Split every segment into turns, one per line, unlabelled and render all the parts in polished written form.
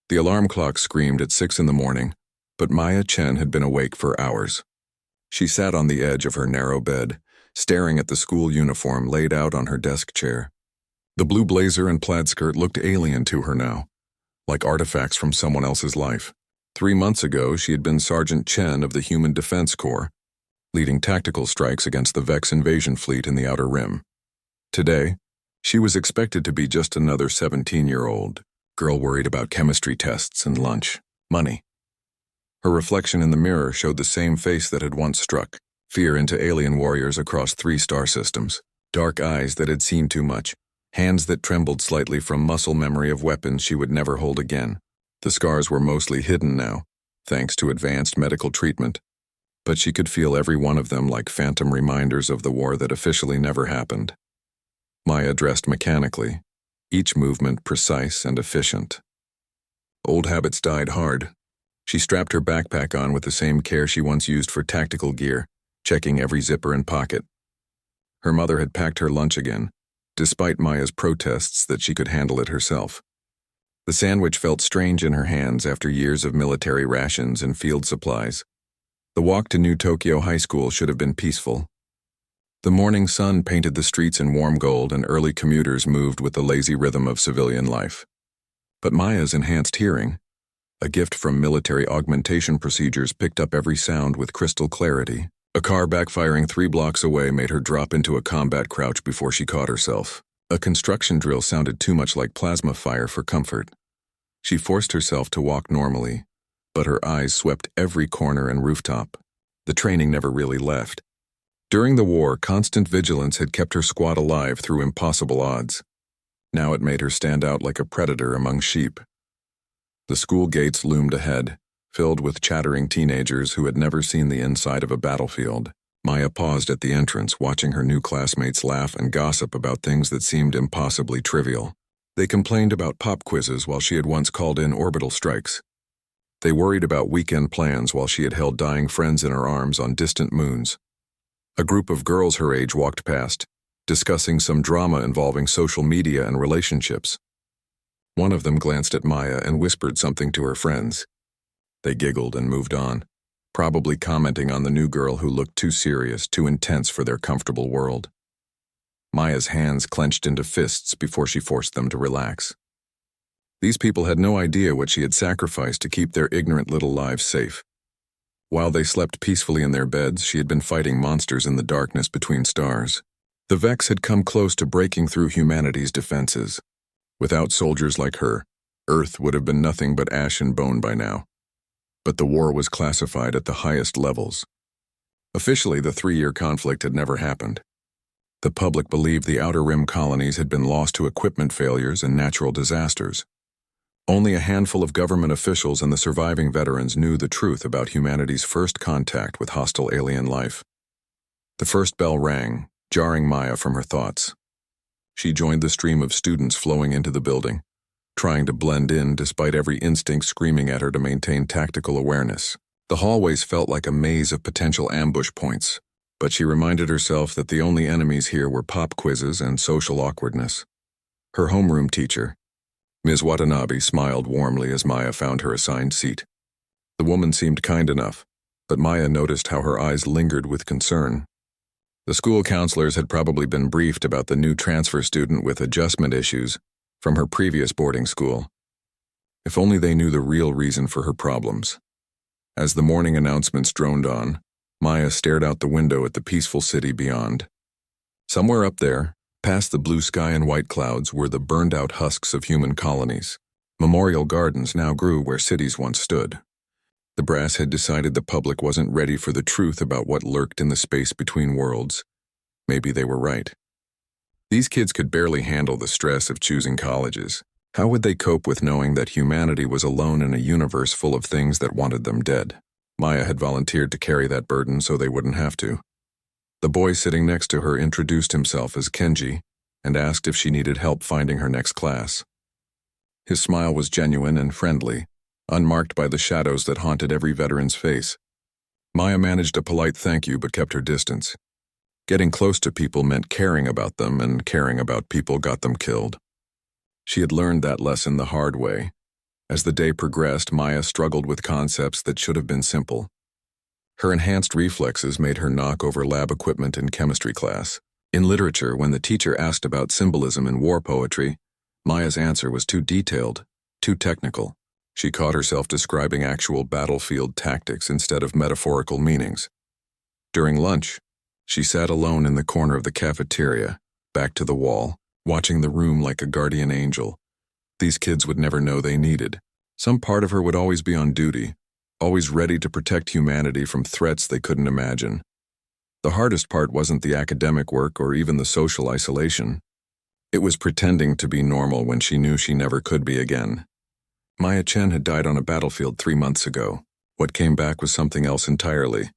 The alarm clock screamed at 6 in the morning, but Maya Chen had been awake for hours. She sat on the edge of her narrow bed, staring at the school uniform laid out on her desk chair. The blue blazer and plaid skirt looked alien to her now, like artifacts from someone else's life. 3 months ago, she had been Sergeant Chen of the Human Defense Corps, leading tactical strikes against the Vex invasion fleet in the Outer Rim. Today, she was expected to be just another 17-year-old girl worried about chemistry tests and lunch, money. Her reflection in the mirror showed the same face that had once struck fear into alien warriors across 3 star systems, dark eyes that had seen too much, hands that trembled slightly from muscle memory of weapons she would never hold again. The scars were mostly hidden now, thanks to advanced medical treatment, but she could feel every one of them like phantom reminders of the war that officially never happened. Maya dressed mechanically, each movement precise and efficient. Old habits died hard. She strapped her backpack on with the same care she once used for tactical gear, checking every zipper and pocket. Her mother had packed her lunch again, despite Maya's protests that she could handle it herself. The sandwich felt strange in her hands after years of military rations and field supplies. The walk to New Tokyo High School should have been peaceful. The morning sun painted the streets in warm gold and early commuters moved with the lazy rhythm of civilian life. But Maya's enhanced hearing, a gift from military augmentation procedures, picked up every sound with crystal clarity. A car backfiring 3 blocks away made her drop into a combat crouch before she caught herself. A construction drill sounded too much like plasma fire for comfort. She forced herself to walk normally, but her eyes swept every corner and rooftop. The training never really left. During the war, constant vigilance had kept her squad alive through impossible odds. Now it made her stand out like a predator among sheep. The school gates loomed ahead, filled with chattering teenagers who had never seen the inside of a battlefield. Maya paused at the entrance, watching her new classmates laugh and gossip about things that seemed impossibly trivial. They complained about pop quizzes while she had once called in orbital strikes. They worried about weekend plans while she had held dying friends in her arms on distant moons. A group of girls her age walked past, discussing some drama involving social media and relationships. One of them glanced at Maya and whispered something to her friends. They giggled and moved on, probably commenting on the new girl who looked too serious, too intense for their comfortable world. Maya's hands clenched into fists before she forced them to relax. These people had no idea what she had sacrificed to keep their ignorant little lives safe. While they slept peacefully in their beds, she had been fighting monsters in the darkness between stars. The Vex had come close to breaking through humanity's defenses. Without soldiers like her, Earth would have been nothing but ash and bone by now. But the war was classified at the highest levels. Officially, the 3-year conflict had never happened. The public believed the Outer Rim colonies had been lost to equipment failures and natural disasters. Only a handful of government officials and the surviving veterans knew the truth about humanity's first contact with hostile alien life. The first bell rang, jarring Maya from her thoughts. She joined the stream of students flowing into the building, trying to blend in despite every instinct screaming at her to maintain tactical awareness. The hallways felt like a maze of potential ambush points, but she reminded herself that the only enemies here were pop quizzes and social awkwardness. Her homeroom teacher, Ms. Watanabe, smiled warmly as Maya found her assigned seat. The woman seemed kind enough, but Maya noticed how her eyes lingered with concern. The school counselors had probably been briefed about the new transfer student with adjustment issues from her previous boarding school. If only they knew the real reason for her problems. As the morning announcements droned on, Maya stared out the window at the peaceful city beyond. Somewhere up there, past the blue sky and white clouds, were the burned-out husks of human colonies. Memorial gardens now grew where cities once stood. The brass had decided the public wasn't ready for the truth about what lurked in the space between worlds. Maybe they were right. These kids could barely handle the stress of choosing colleges. How would they cope with knowing that humanity was alone in a universe full of things that wanted them dead? Maya had volunteered to carry that burden so they wouldn't have to. The boy sitting next to her introduced himself as Kenji and asked if she needed help finding her next class. His smile was genuine and friendly, unmarked by the shadows that haunted every veteran's face. Maya managed a polite thank you but kept her distance. Getting close to people meant caring about them, and caring about people got them killed. She had learned that lesson the hard way. As the day progressed, Maya struggled with concepts that should have been simple. Her enhanced reflexes made her knock over lab equipment in chemistry class. In literature, when the teacher asked about symbolism in war poetry, Maya's answer was too detailed, too technical. She caught herself describing actual battlefield tactics instead of metaphorical meanings. During lunch, she sat alone in the corner of the cafeteria, back to the wall, watching the room like a guardian angel. These kids would never know they needed. Some part of her would always be on duty, always ready to protect humanity from threats they couldn't imagine. The hardest part wasn't the academic work or even the social isolation. It was pretending to be normal when she knew she never could be again. Maya Chen had died on a battlefield 3 months ago. What came back was something else entirely.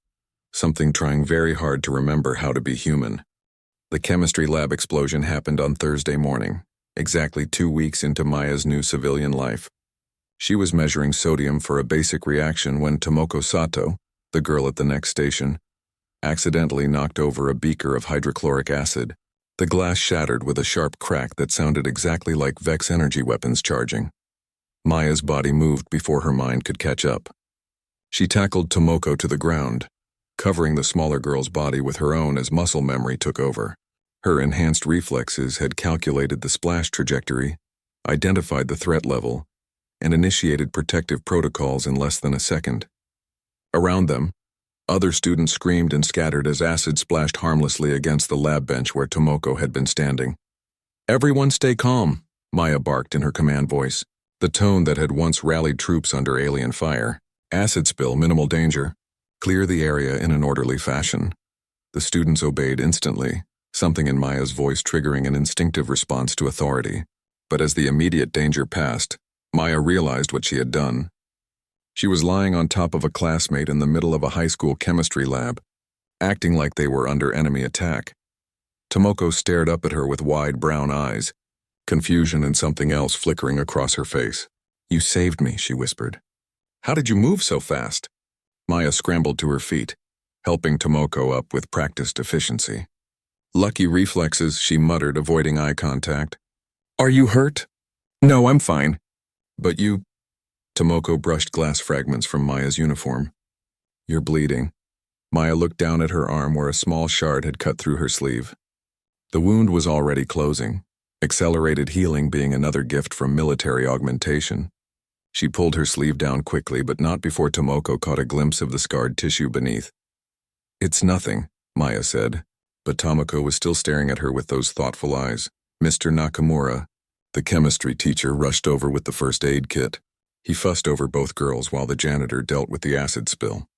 Something trying very hard to remember how to be human. The chemistry lab explosion happened on Thursday morning, exactly 2 weeks into Maya's new civilian life. She was measuring sodium for a basic reaction when Tomoko Sato, the girl at the next station, accidentally knocked over a beaker of hydrochloric acid. The glass shattered with a sharp crack that sounded exactly like Vex energy weapons charging. Maya's body moved before her mind could catch up. She tackled Tomoko to the ground, covering the smaller girl's body with her own as muscle memory took over. Her enhanced reflexes had calculated the splash trajectory, identified the threat level, and initiated protective protocols in less than a second. Around them, other students screamed and scattered as acid splashed harmlessly against the lab bench where Tomoko had been standing. "Everyone stay calm," Maya barked in her command voice, the tone that had once rallied troops under alien fire. "Acid spill, minimal danger. Clear the area in an orderly fashion." The students obeyed instantly, something in Maya's voice triggering an instinctive response to authority. But as the immediate danger passed, Maya realized what she had done. She was lying on top of a classmate in the middle of a high school chemistry lab, acting like they were under enemy attack. Tomoko stared up at her with wide brown eyes, confusion and something else flickering across her face. "You saved me," she whispered. "How did you move so fast?" Maya scrambled to her feet, helping Tomoko up with practiced efficiency. "Lucky reflexes," she muttered, avoiding eye contact. "Are you hurt?" "No, I'm fine." "But you—" Tomoko brushed glass fragments from Maya's uniform. "You're bleeding." Maya looked down at her arm where a small shard had cut through her sleeve. The wound was already closing, accelerated healing being another gift from military augmentation. She pulled her sleeve down quickly, but not before Tomoko caught a glimpse of the scarred tissue beneath. "It's nothing," Maya said, but Tomoko was still staring at her with those thoughtful eyes. Mr. Nakamura, the chemistry teacher, rushed over with the first aid kit. He fussed over both girls while the janitor dealt with the acid spill.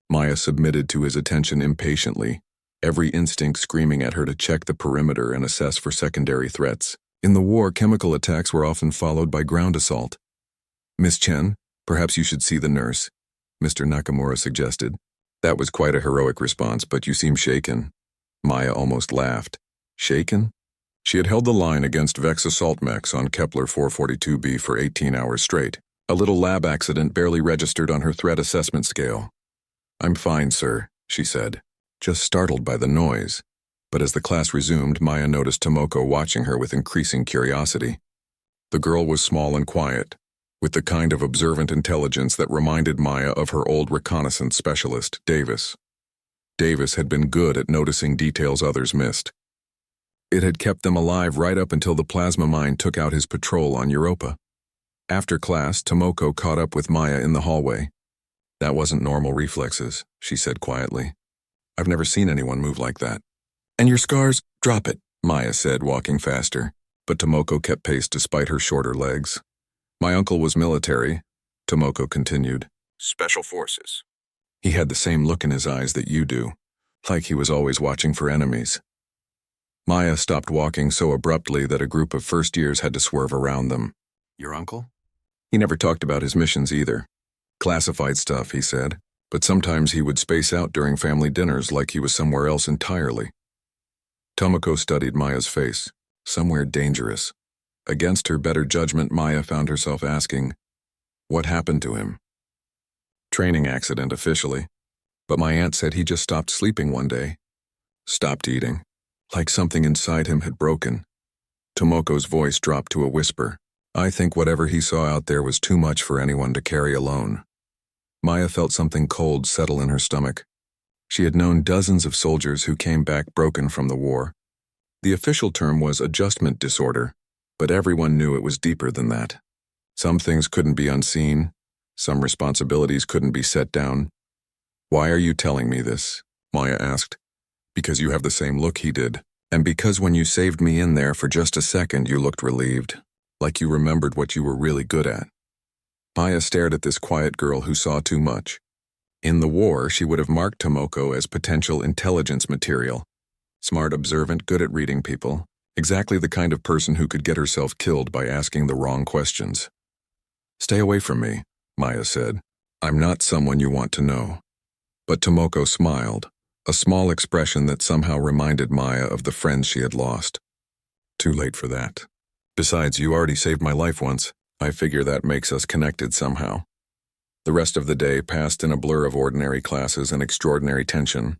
Maya submitted to his attention impatiently, every instinct screaming at her to check the perimeter and assess for secondary threats. In the war, chemical attacks were often followed by ground assault. "Miss Chen, perhaps you should see the nurse," Mr. Nakamura suggested. "That was quite a heroic response, but you seem shaken." Maya almost laughed. Shaken? She had held the line against Vex assault mechs on Kepler 442b for 18 hours straight. A little lab accident barely registered on her threat assessment scale. "I'm fine, sir," she said, just startled by the noise. But as the class resumed, Maya noticed Tomoko watching her with increasing curiosity. The girl was small and quiet, with the kind of observant intelligence that reminded Maya of her old reconnaissance specialist, Davis. Davis had been good at noticing details others missed. It had kept them alive right up until the plasma mine took out his patrol on Europa. After class, Tomoko caught up with Maya in the hallway. "That wasn't normal reflexes," she said quietly. "I've never seen anyone move like that." "And your scars? Drop it," Maya said, walking faster. But Tomoko kept pace despite her shorter legs. "My uncle was military," Tomoko continued. "Special forces. He had the same look in his eyes that you do, like he was always watching for enemies." Maya stopped walking so abruptly that a group of first years had to swerve around them. "Your uncle?" "He never talked about his missions either. Classified stuff," he said, but sometimes he would space out during family dinners like he was somewhere else entirely. Tomoko studied Maya's face. Somewhere dangerous. Against her better judgment, Maya found herself asking, what happened to him? Training accident officially, but my aunt said he just stopped sleeping one day. Stopped eating, like something inside him had broken. Tomoko's voice dropped to a whisper. I think whatever he saw out there was too much for anyone to carry alone. Maya felt something cold settle in her stomach. She had known dozens of soldiers who came back broken from the war. The official term was adjustment disorder, but everyone knew it was deeper than that. Some things couldn't be unseen, some responsibilities couldn't be set down. "Why are you telling me this?" Maya asked. "Because you have the same look he did, and because when you saved me in there for just a second you looked relieved, like you remembered what you were really good at." Maya stared at this quiet girl who saw too much. In the war, she would have marked Tomoko as potential intelligence material. Smart, observant, good at reading people. Exactly the kind of person who could get herself killed by asking the wrong questions. "Stay away from me," Maya said. "I'm not someone you want to know." But Tomoko smiled, a small expression that somehow reminded Maya of the friends she had lost. "Too late for that. Besides, you already saved my life once. I figure that makes us connected somehow." The rest of the day passed in a blur of ordinary classes and extraordinary tension.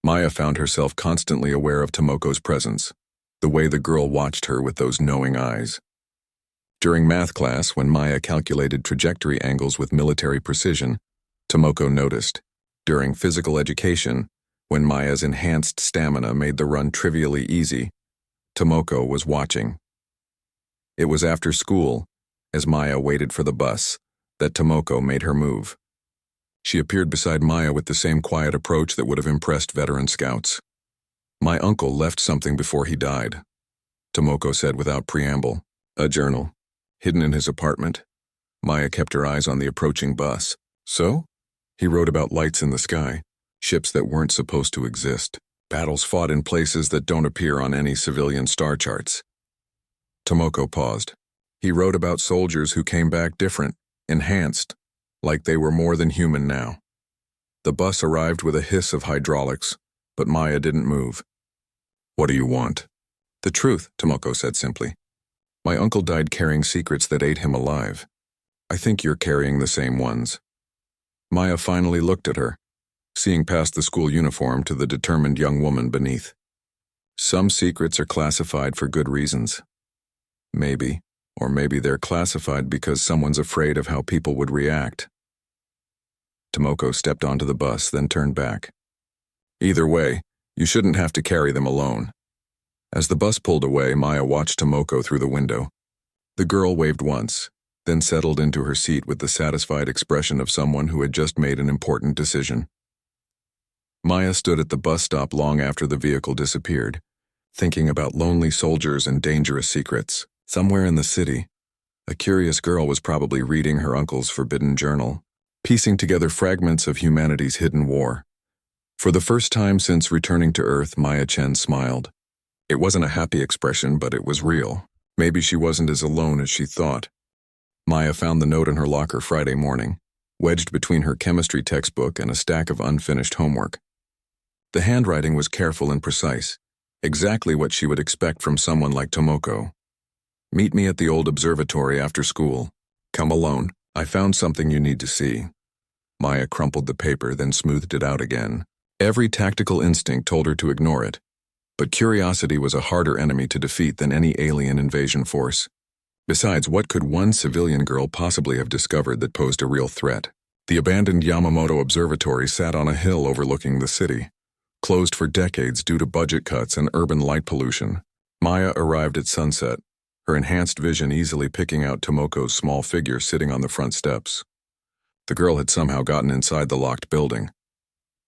Maya found herself constantly aware of Tomoko's presence, the way the girl watched her with those knowing eyes. During math class, when Maya calculated trajectory angles with military precision, Tomoko noticed. During physical education, when Maya's enhanced stamina made the run trivially easy, Tomoko was watching. It was after school, as Maya waited for the bus, that Tomoko made her move. She appeared beside Maya with the same quiet approach that would have impressed veteran scouts. "My uncle left something before he died," Tomoko said without preamble. "A journal, hidden in his apartment." Maya kept her eyes on the approaching bus. "So?" "He wrote about lights in the sky, ships that weren't supposed to exist, battles fought in places that don't appear on any civilian star charts." Tomoko paused. "He wrote about soldiers who came back different, enhanced, like they were more than human now." The bus arrived with a hiss of hydraulics, but Maya didn't move. "What do you want?" "The truth," Tomoko said simply. "My uncle died carrying secrets that ate him alive. I think you're carrying the same ones." Maya finally looked at her, seeing past the school uniform to the determined young woman beneath. "Some secrets are classified for good reasons. Maybe, or maybe they're classified because someone's afraid of how people would react." Tomoko stepped onto the bus, then turned back. "Either way, you shouldn't have to carry them alone." As the bus pulled away, Maya watched Tomoko through the window. The girl waved once, then settled into her seat with the satisfied expression of someone who had just made an important decision. Maya stood at the bus stop long after the vehicle disappeared, thinking about lonely soldiers and dangerous secrets. Somewhere in the city, a curious girl was probably reading her uncle's forbidden journal, piecing together fragments of humanity's hidden war. For the first time since returning to Earth, Maya Chen smiled. It wasn't a happy expression, but it was real. Maybe she wasn't as alone as she thought. Maya found the note in her locker Friday morning, wedged between her chemistry textbook and a stack of unfinished homework. The handwriting was careful and precise, exactly what she would expect from someone like Tomoko. "Meet me at the old observatory after school. Come alone. I found something you need to see." Maya crumpled the paper, then smoothed it out again. Every tactical instinct told her to ignore it, but curiosity was a harder enemy to defeat than any alien invasion force. Besides, what could one civilian girl possibly have discovered that posed a real threat? The abandoned Yamamoto Observatory sat on a hill overlooking the city, closed for decades due to budget cuts and urban light pollution. Maya arrived at sunset, her enhanced vision easily picking out Tomoko's small figure sitting on the front steps. The girl had somehow gotten inside the locked building.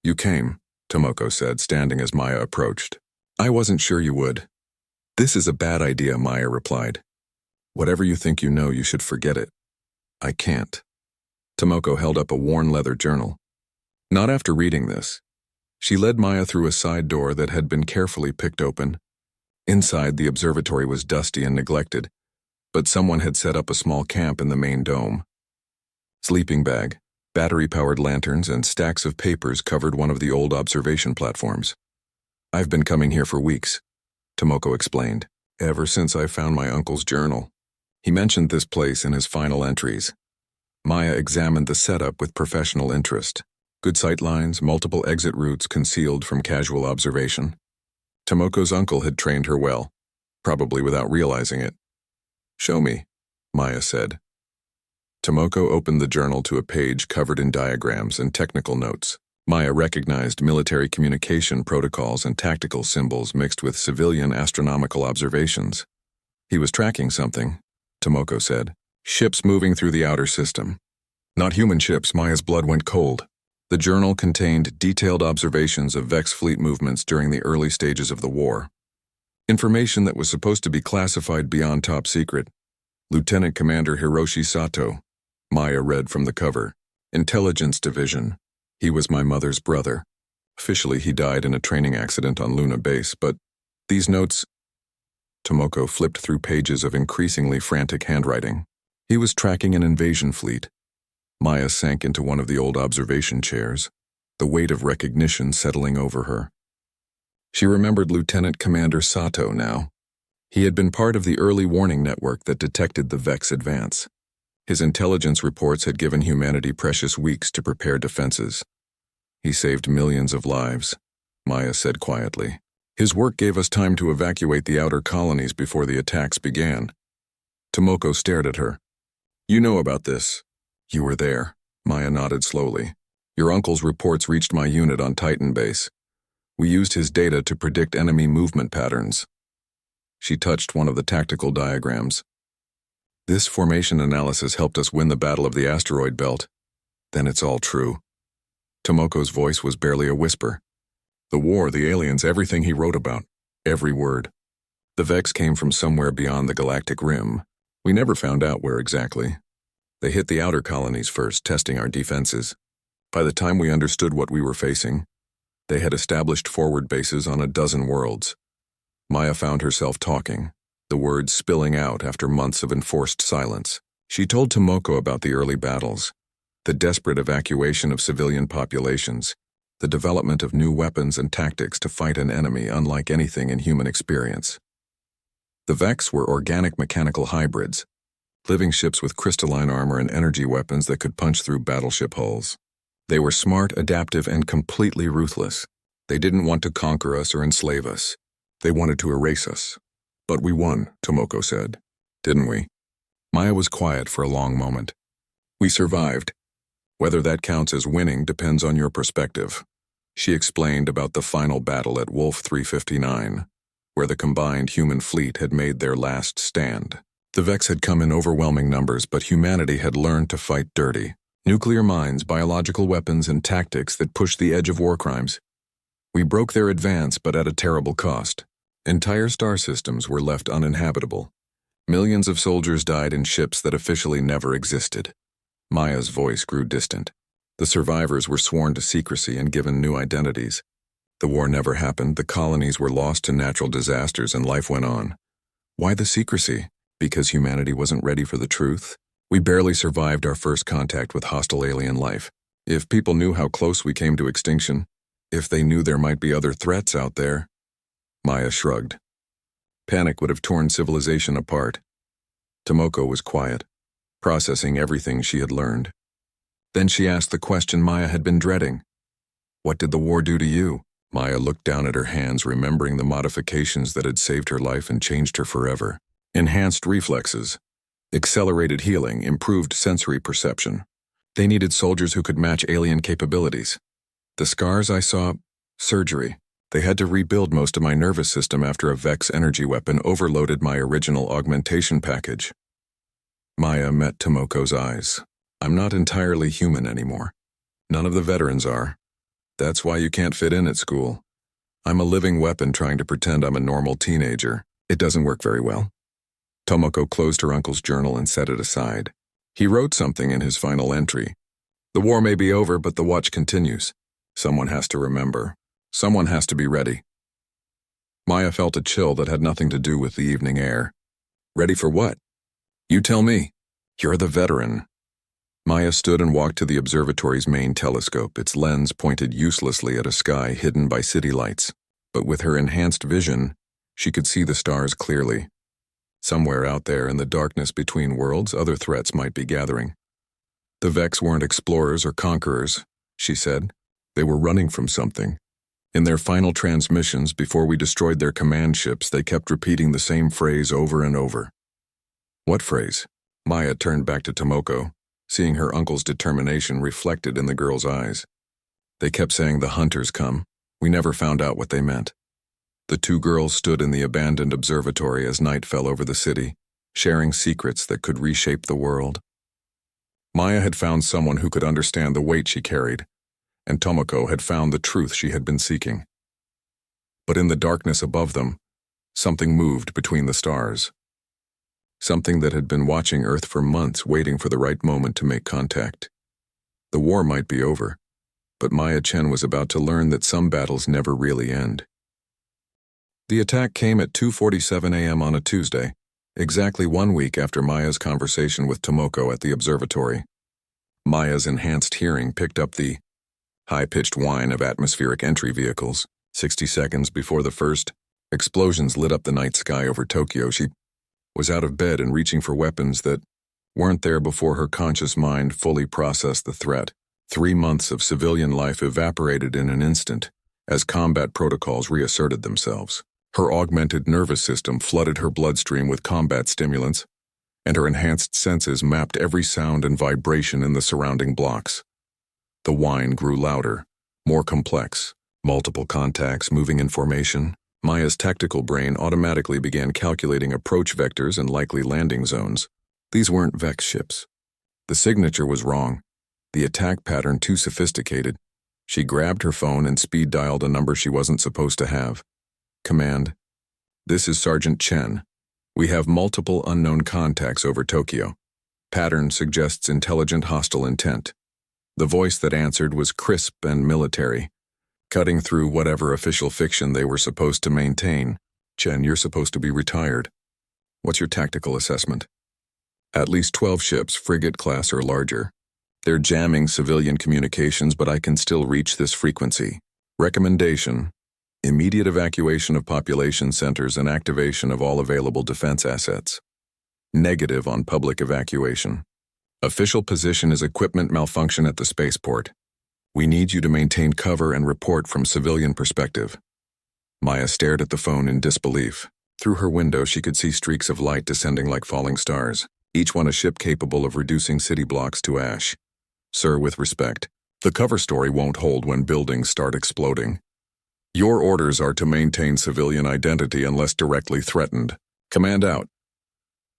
"You came," Tomoko said, standing as Maya approached. "I wasn't sure you would." "This is a bad idea," Maya replied. "Whatever you think you know, you should forget it." "I can't." Tomoko held up a worn leather journal. Not after reading this. She led Maya through a side door that had been carefully picked open. Inside, the observatory was dusty and neglected, but someone had set up a small camp in the main dome. Sleeping bag, battery-powered lanterns, and stacks of papers covered one of the old observation platforms. "I've been coming here for weeks," Tomoko explained, "ever since I found my uncle's journal." He mentioned this place in his final entries. Maya examined the setup with professional interest. Good sightlines, multiple exit routes concealed from casual observation. Tomoko's uncle had trained her well, probably without realizing it. "Show me." Maya said. Tomoko opened the journal to a page covered in diagrams and technical notes. Maya recognized military communication protocols and tactical symbols mixed with civilian astronomical observations. He was tracking something, Tomoko said. Ships moving through the outer system. Not human ships. Maya's blood went cold. The journal contained detailed observations of Vex fleet movements during the early stages of the war. Information that was supposed to be classified beyond top secret. Lieutenant Commander Hiroshi Sato, Maya read from the cover. Intelligence Division. He was my mother's brother. Officially, he died in a training accident on Luna Base, but these notes... Tomoko flipped through pages of increasingly frantic handwriting. He was tracking an invasion fleet. Maya sank into one of the old observation chairs, the weight of recognition settling over her. She remembered Lieutenant Commander Sato now. He had been part of the early warning network that detected the Vex advance. His intelligence reports had given humanity precious weeks to prepare defenses. He saved millions of lives, Maya said quietly. His work gave us time to evacuate the outer colonies before the attacks began. Tomoko stared at her. You know about this. You were there. Maya nodded slowly. Your uncle's reports reached my unit on Titan Base. We used his data to predict enemy movement patterns. She touched one of the tactical diagrams. This formation analysis helped us win the Battle of the Asteroid Belt. Then it's all true. Tomoko's voice was barely a whisper. The war, the aliens, everything he wrote about. Every word. The Vex came from somewhere beyond the galactic rim. We never found out where exactly. They hit the outer colonies first, testing our defenses. By the time we understood what we were facing, they had established forward bases on a dozen worlds. Maya found herself talking, the words spilling out after months of enforced silence. She told Tomoko about the early battles, the desperate evacuation of civilian populations, the development of new weapons and tactics to fight an enemy unlike anything in human experience. The Vex were organic mechanical hybrids, living ships with crystalline armor and energy weapons that could punch through battleship hulls. They were smart, adaptive, and completely ruthless. They didn't want to conquer us or enslave us. They wanted to erase us. But we won, Tomoko said. Didn't we? Maya was quiet for a long moment. We survived. Whether that counts as winning depends on your perspective. She explained about the final battle at Wolf 359, where the combined human fleet had made their last stand. The Vex had come in overwhelming numbers, but humanity had learned to fight dirty. Nuclear mines, biological weapons, and tactics that pushed the edge of war crimes. We broke their advance, but at a terrible cost. Entire star systems were left uninhabitable. Millions of soldiers died in ships that officially never existed. Maya's voice grew distant. The survivors were sworn to secrecy and given new identities. The war never happened, the colonies were lost to natural disasters, and life went on. Why the secrecy? Because humanity wasn't ready for the truth? We barely survived our first contact with hostile alien life. If people knew how close we came to extinction, if they knew there might be other threats out there... Maya shrugged. Panic would have torn civilization apart. Tomoko was quiet, processing everything she had learned. Then she asked the question Maya had been dreading. What did the war do to you? Maya looked down at her hands, remembering the modifications that had saved her life and changed her forever. Enhanced reflexes, accelerated healing, improved sensory perception. They needed soldiers who could match alien capabilities. The scars I saw, surgery. They had to rebuild most of my nervous system after a Vex energy weapon overloaded my original augmentation package. Maya met Tomoko's eyes. I'm not entirely human anymore. None of the veterans are. That's why you can't fit in at school. I'm a living weapon trying to pretend I'm a normal teenager. It doesn't work very well. Tomoko closed her uncle's journal and set it aside. He wrote something in his final entry. The war may be over, but the watch continues. Someone has to remember. Someone has to be ready. Maya felt a chill that had nothing to do with the evening air. Ready for what? You tell me. You're the veteran. Maya stood and walked to the observatory's main telescope, its lens pointed uselessly at a sky hidden by city lights. But with her enhanced vision, she could see the stars clearly. Somewhere out there in the darkness between worlds, other threats might be gathering. The Vex weren't explorers or conquerors, she said. They were running from something. In their final transmissions, before we destroyed their command ships, they kept repeating the same phrase over and over. What phrase? Maya turned back to Tomoko, seeing her uncle's determination reflected in the girl's eyes. They kept saying the hunters come. We never found out what they meant. The two girls stood in the abandoned observatory as night fell over the city, sharing secrets that could reshape the world. Maya had found someone who could understand the weight she carried, and Tomoko had found the truth she had been seeking. But in the darkness above them, something moved between the stars. Something that had been watching Earth for months, waiting for the right moment to make contact. The war might be over, but Maya Chen was about to learn that some battles never really end. The attack came at 2:47 a.m. on a Tuesday, exactly 1 week after Maya's conversation with Tomoko at the observatory. Maya's enhanced hearing picked up the high-pitched whine of atmospheric entry vehicles. 60 seconds before the first explosions lit up the night sky over Tokyo, she was out of bed and reaching for weapons that weren't there before her conscious mind fully processed the threat. 3 months of civilian life evaporated in an instant as combat protocols reasserted themselves. Her augmented nervous system flooded her bloodstream with combat stimulants, and her enhanced senses mapped every sound and vibration in the surrounding blocks. The whine grew louder, more complex, multiple contacts moving in formation. Maya's tactical brain automatically began calculating approach vectors and likely landing zones. These weren't Vex ships. The signature was wrong, the attack pattern too sophisticated. She grabbed her phone and speed dialed a number she wasn't supposed to have. Command, this is Sergeant Chen. We have multiple unknown contacts over Tokyo. Pattern suggests intelligent hostile intent. The voice that answered was crisp and military, cutting through whatever official fiction they were supposed to maintain. Chen, you're supposed to be retired. What's your tactical assessment? At least 12 ships, frigate class or larger. They're jamming civilian communications, but I can still reach this frequency. Recommendation: immediate evacuation of population centers and activation of all available defense assets. Negative on public evacuation. Official position is equipment malfunction at the spaceport. We need you to maintain cover and report from civilian perspective. Maya stared at the phone in disbelief. Through her window, she could see streaks of light descending like falling stars, each one a ship capable of reducing city blocks to ash. Sir, with respect, the cover story won't hold when buildings start exploding. Your orders are to maintain civilian identity unless directly threatened. Command out.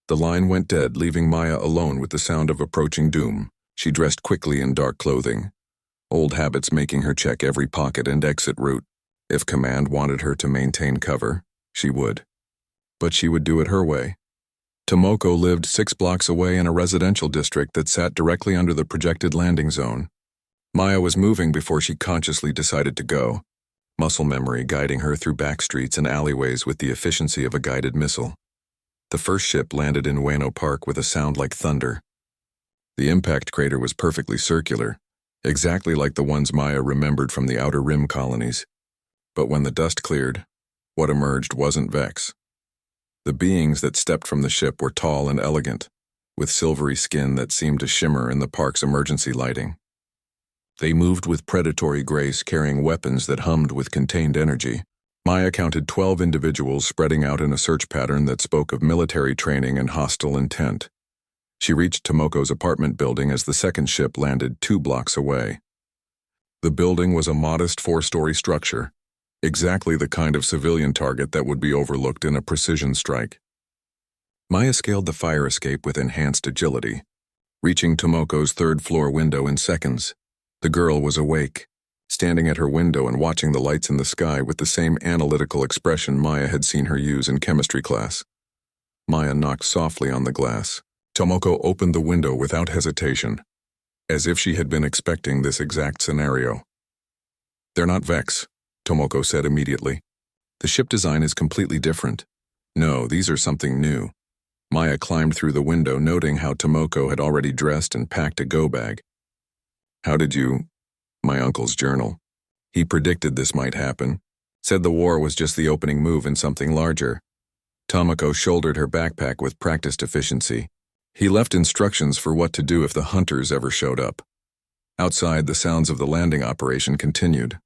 The line went dead, leaving Maya alone with the sound of approaching doom. She dressed quickly in dark clothing, old habits making her check every pocket and exit route. If command wanted her to maintain cover, she would. But she would do it her way. Tomoko lived 6 blocks away in a residential district that sat directly under the projected landing zone. Maya was moving before she consciously decided to go, muscle memory guiding her through back streets and alleyways with the efficiency of a guided missile. The first ship landed in Ueno Park with a sound like thunder. The impact crater was perfectly circular, exactly like the ones Maya remembered from the Outer Rim colonies. But when the dust cleared, what emerged wasn't Vex. The beings that stepped from the ship were tall and elegant, with silvery skin that seemed to shimmer in the park's emergency lighting. They moved with predatory grace, carrying weapons that hummed with contained energy. Maya counted 12 individuals spreading out in a search pattern that spoke of military training and hostile intent. She reached Tomoko's apartment building as the second ship landed 2 blocks away. The building was a modest 4-story structure, exactly the kind of civilian target that would be overlooked in a precision strike. Maya scaled the fire escape with enhanced agility, reaching Tomoko's 3rd-floor window in seconds. The girl was awake, standing at her window and watching the lights in the sky with the same analytical expression Maya had seen her use in chemistry class. Maya knocked softly on the glass. Tomoko opened the window without hesitation, as if she had been expecting this exact scenario. "They're not Vex," Tomoko said immediately. "The ship design is completely different. No, these are something new." Maya climbed through the window, noting how Tomoko had already dressed and packed a go-bag. "How did you—" "My uncle's journal. He predicted this might happen. Said the war was just the opening move in something larger." Tomoko shouldered her backpack with practiced efficiency. He left instructions for what to do if the hunters ever showed up. Outside, the sounds of the landing operation continued.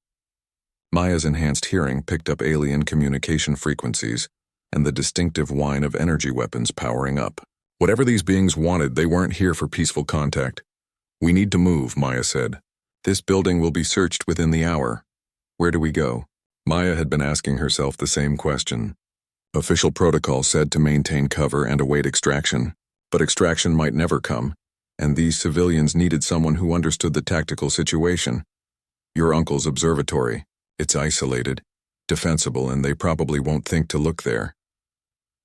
Maya's enhanced hearing picked up alien communication frequencies and the distinctive whine of energy weapons powering up. Whatever these beings wanted, they weren't here for peaceful contact. We need to move, Maya said. This building will be searched within the hour. Where do we go? Maya had been asking herself the same question. Official protocol said to maintain cover and await extraction, but extraction might never come, and these civilians needed someone who understood the tactical situation. Your uncle's observatory. It's isolated, defensible, and they probably won't think to look there.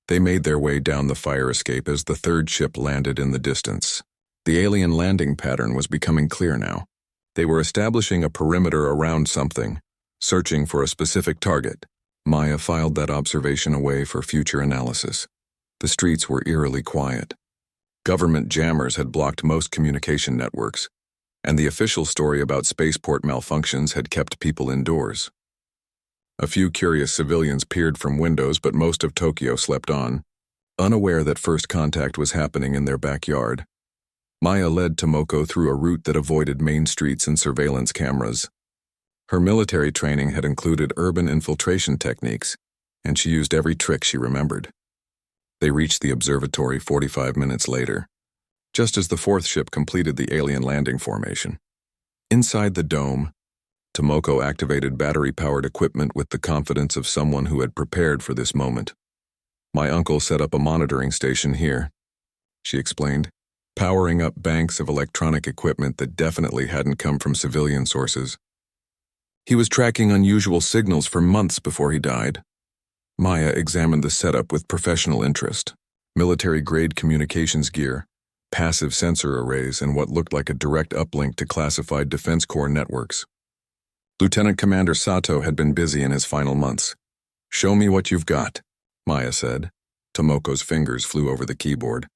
They made their way down the fire escape as the third ship landed in the distance. The alien landing pattern was becoming clear now. They were establishing a perimeter around something, searching for a specific target. Maya filed that observation away for future analysis. The streets were eerily quiet. Government jammers had blocked most communication networks, and the official story about spaceport malfunctions had kept people indoors. A few curious civilians peered from windows, but most of Tokyo slept on, unaware that first contact was happening in their backyard. Maya led Tomoko through a route that avoided main streets and surveillance cameras. Her military training had included urban infiltration techniques, and she used every trick she remembered. They reached the observatory 45 minutes later, just as the fourth ship completed the alien landing formation. Inside the dome, Tomoko activated battery-powered equipment with the confidence of someone who had prepared for this moment. My uncle set up a monitoring station here, she explained, powering up banks of electronic equipment that definitely hadn't come from civilian sources. He was tracking unusual signals for months before he died. Maya examined the setup with professional interest. Military-grade communications gear, passive sensor arrays, and what looked like a direct uplink to classified Defense Corps networks. Lieutenant Commander Sato had been busy in his final months. "Show me what you've got," Maya said. Tomoko's fingers flew over the keyboard,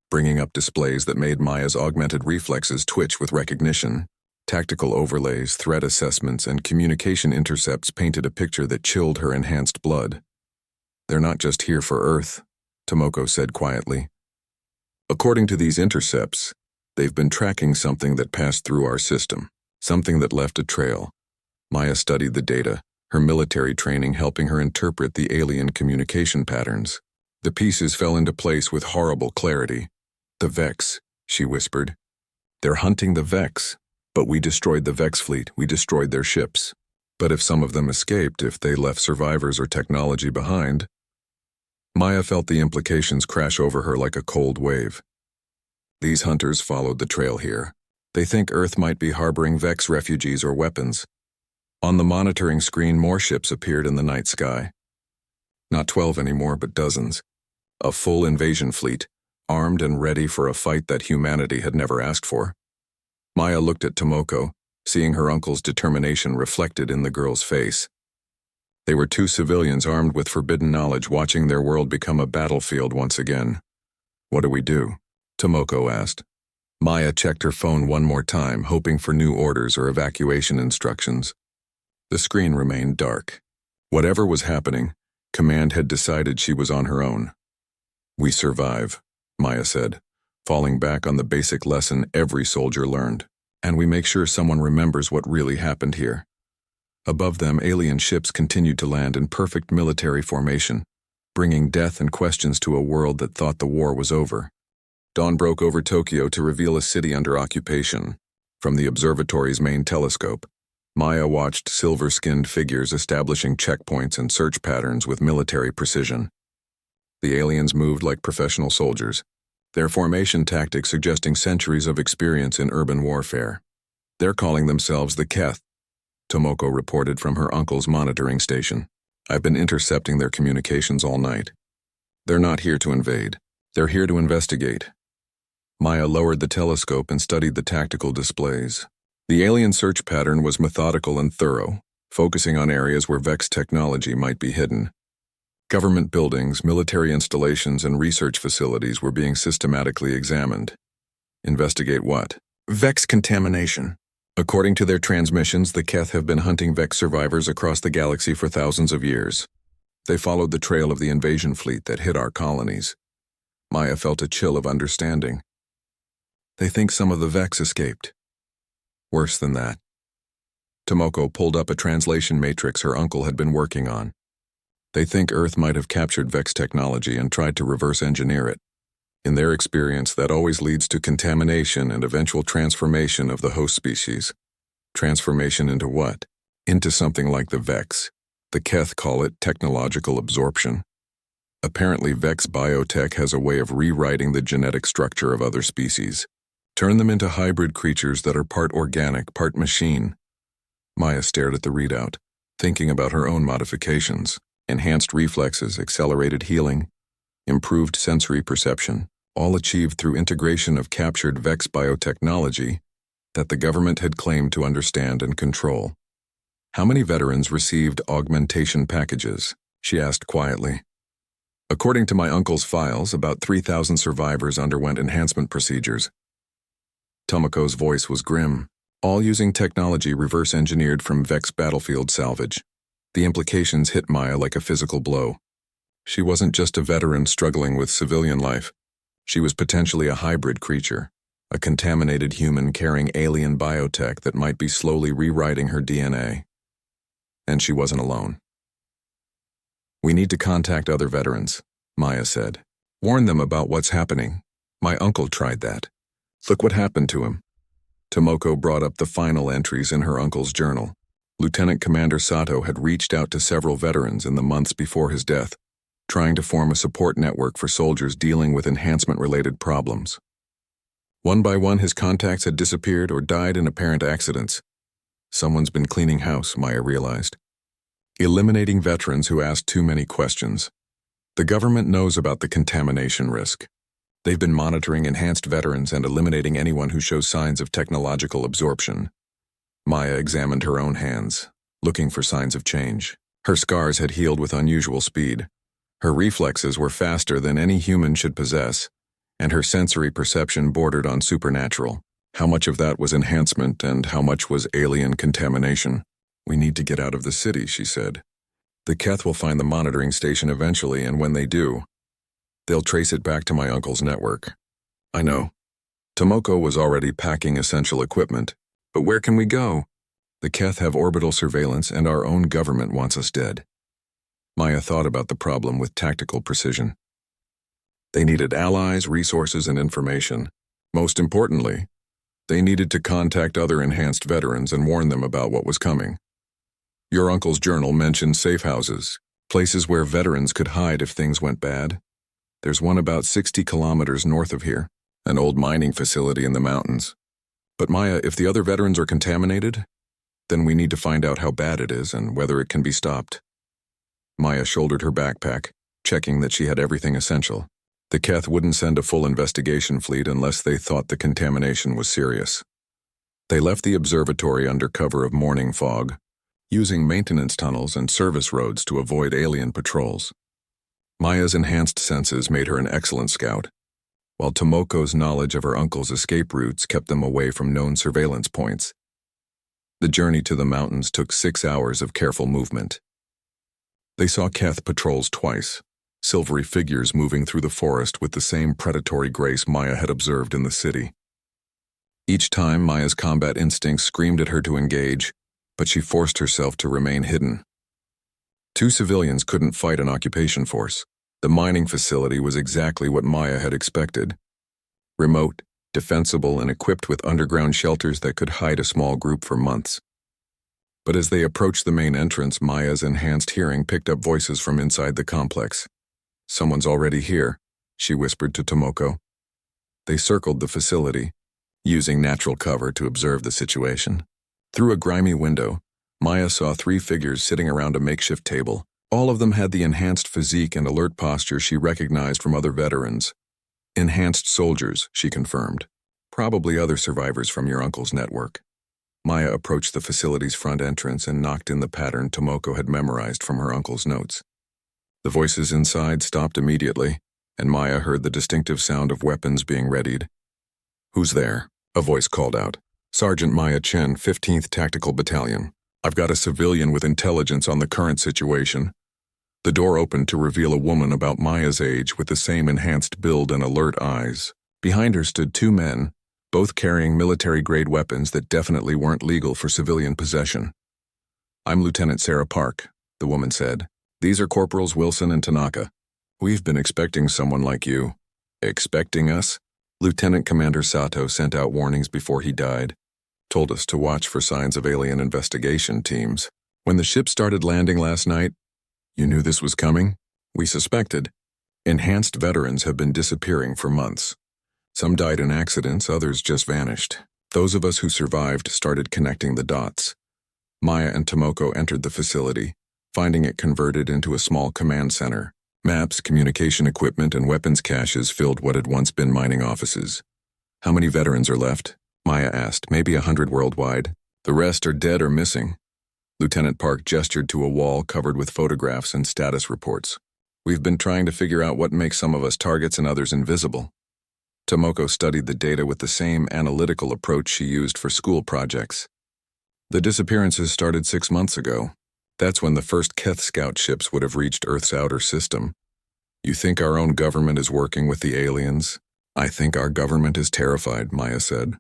bringing up displays that made Maya's augmented reflexes twitch with recognition. Tactical overlays, threat assessments, and communication intercepts painted a picture that chilled her enhanced blood. "They're not just here for Earth," Tomoko said quietly. "According to these intercepts, they've been tracking something that passed through our system, something that left a trail." Maya studied the data, her military training helping her interpret the alien communication patterns. The pieces fell into place with horrible clarity. "The Vex," she whispered. "They're hunting the Vex. But we destroyed the Vex fleet, we destroyed their ships. But if some of them escaped, if they left survivors or technology behind..." Maya felt the implications crash over her like a cold wave. These hunters followed the trail here. They think Earth might be harboring Vex refugees or weapons. On the monitoring screen, more ships appeared in the night sky. Not 12 anymore, but dozens. A full invasion fleet, armed and ready for a fight that humanity had never asked for. Maya looked at Tomoko, seeing her uncle's determination reflected in the girl's face. They were two civilians armed with forbidden knowledge watching their world become a battlefield once again. "What do we do?" Tomoko asked. Maya checked her phone one more time, hoping for new orders or evacuation instructions. The screen remained dark. Whatever was happening, Command had decided she was on her own. "We survive," Maya said, falling back on the basic lesson every soldier learned. "And we make sure someone remembers what really happened here." Above them, alien ships continued to land in perfect military formation, bringing death and questions to a world that thought the war was over. Dawn broke over Tokyo to reveal a city under occupation. From the observatory's main telescope, Maya watched silver-skinned figures establishing checkpoints and search patterns with military precision. The aliens moved like professional soldiers, their formation tactics suggesting centuries of experience in urban warfare. "They're calling themselves the Keth," Tomoko reported from her uncle's monitoring station. "I've been intercepting their communications all night. They're not here to invade. They're here to investigate." Maya lowered the telescope and studied the tactical displays. The alien search pattern was methodical and thorough, focusing on areas where Vex technology might be hidden. Government buildings, military installations, and research facilities were being systematically examined. Investigate what? Vex contamination. According to their transmissions, the Keth have been hunting Vex survivors across the galaxy for thousands of years. They followed the trail of the invasion fleet that hit our colonies. Maya felt a chill of understanding. They think some of the Vex escaped. Worse than that. Tomoko pulled up a translation matrix her uncle had been working on. They think Earth might have captured Vex technology and tried to reverse engineer it. In their experience, that always leads to contamination and eventual transformation of the host species. Transformation into what? Into something like the Vex. The Keth call it technological absorption. Apparently, Vex biotech has a way of rewriting the genetic structure of other species. Turn them into hybrid creatures that are part organic, part machine. Maya stared at the readout, thinking about her own modifications. Enhanced reflexes, accelerated healing, improved sensory perception, all achieved through integration of captured Vex biotechnology that the government had claimed to understand and control. How many veterans received augmentation packages? She asked quietly. According to my uncle's files, about 3,000 survivors underwent enhancement procedures. Tomoko's voice was grim, all using technology reverse-engineered from Vex battlefield salvage. The implications hit Maya like a physical blow. She wasn't just a veteran struggling with civilian life. She was potentially a hybrid creature, a contaminated human carrying alien biotech that might be slowly rewriting her DNA. And she wasn't alone. We need to contact other veterans, Maya said. Warn them about what's happening. My uncle tried that. Look what happened to him. Tomoko brought up the final entries in her uncle's journal. Lieutenant Commander Sato had reached out to several veterans in the months before his death, trying to form a support network for soldiers dealing with enhancement-related problems. One by one, his contacts had disappeared or died in apparent accidents. Someone's been cleaning house, Maya realized. Eliminating veterans who asked too many questions. The government knows about the contamination risk. They've been monitoring enhanced veterans and eliminating anyone who shows signs of technological absorption. Maya examined her own hands, looking for signs of change. Her scars had healed with unusual speed. Her reflexes were faster than any human should possess, and her sensory perception bordered on supernatural. How much of that was enhancement and how much was alien contamination? We need to get out of the city, she said. The Keth will find the monitoring station eventually, and when they do, they'll trace it back to my uncle's network. I know. Tomoko was already packing essential equipment. But where can we go? The Keth have orbital surveillance, and our own government wants us dead. Maya thought about the problem with tactical precision. They needed allies, resources, and information. Most importantly, they needed to contact other enhanced veterans and warn them about what was coming. Your uncle's journal mentioned safe houses, places where veterans could hide if things went bad. There's one about 60 kilometers north of here, an old mining facility in the mountains. But Maya, if the other veterans are contaminated, then we need to find out how bad it is and whether it can be stopped. Maya shouldered her backpack, checking that she had everything essential. The Keth wouldn't send a full investigation fleet unless they thought the contamination was serious. They left the observatory under cover of morning fog, using maintenance tunnels and service roads to avoid alien patrols. Maya's enhanced senses made her an excellent scout, while Tomoko's knowledge of her uncle's escape routes kept them away from known surveillance points. The journey to the mountains took 6 hours of careful movement. They saw Keth patrols twice, silvery figures moving through the forest with the same predatory grace Maya had observed in the city. Each time, Maya's combat instincts screamed at her to engage, but she forced herself to remain hidden. 2 civilians couldn't fight an occupation force. The mining facility was exactly what Maya had expected. Remote, defensible, and equipped with underground shelters that could hide a small group for months. But as they approached the main entrance, Maya's enhanced hearing picked up voices from inside the complex. Someone's already here, she whispered to Tomoko. They circled the facility, using natural cover to observe the situation. Through a grimy window, Maya saw 3 figures sitting around a makeshift table. All of them had the enhanced physique and alert posture she recognized from other veterans. Enhanced soldiers, she confirmed. Probably other survivors from your uncle's network. Maya approached the facility's front entrance and knocked in the pattern Tomoko had memorized from her uncle's notes. The voices inside stopped immediately, and Maya heard the distinctive sound of weapons being readied. Who's there? A voice called out. Sergeant Maya Chen, 15th Tactical Battalion. I've got a civilian with intelligence on the current situation. The door opened to reveal a woman about Maya's age with the same enhanced build and alert eyes. Behind her stood 2 men, both carrying military-grade weapons that definitely weren't legal for civilian possession. I'm Lieutenant Sarah Park, the woman said. These are Corporals Wilson and Tanaka. We've been expecting someone like you. Expecting us? Lieutenant Commander Sato sent out warnings before he died. Told us to watch for signs of alien investigation teams. When the ship started landing last night, you knew this was coming? We suspected. Enhanced veterans have been disappearing for months. Some died in accidents, others just vanished. Those of us who survived started connecting the dots. Maya and Tomoko entered the facility, finding it converted into a small command center. Maps, communication equipment, and weapons caches filled what had once been mining offices. How many veterans are left? Maya asked. Maybe 100 worldwide. The rest are dead or missing. Lieutenant Park gestured to a wall covered with photographs and status reports. We've been trying to figure out what makes some of us targets and others invisible. Tomoko studied the data with the same analytical approach she used for school projects. The disappearances started 6 months ago. That's when the first Keth scout ships would have reached Earth's outer system. You think our own government is working with the aliens? I think our government is terrified, Maya said.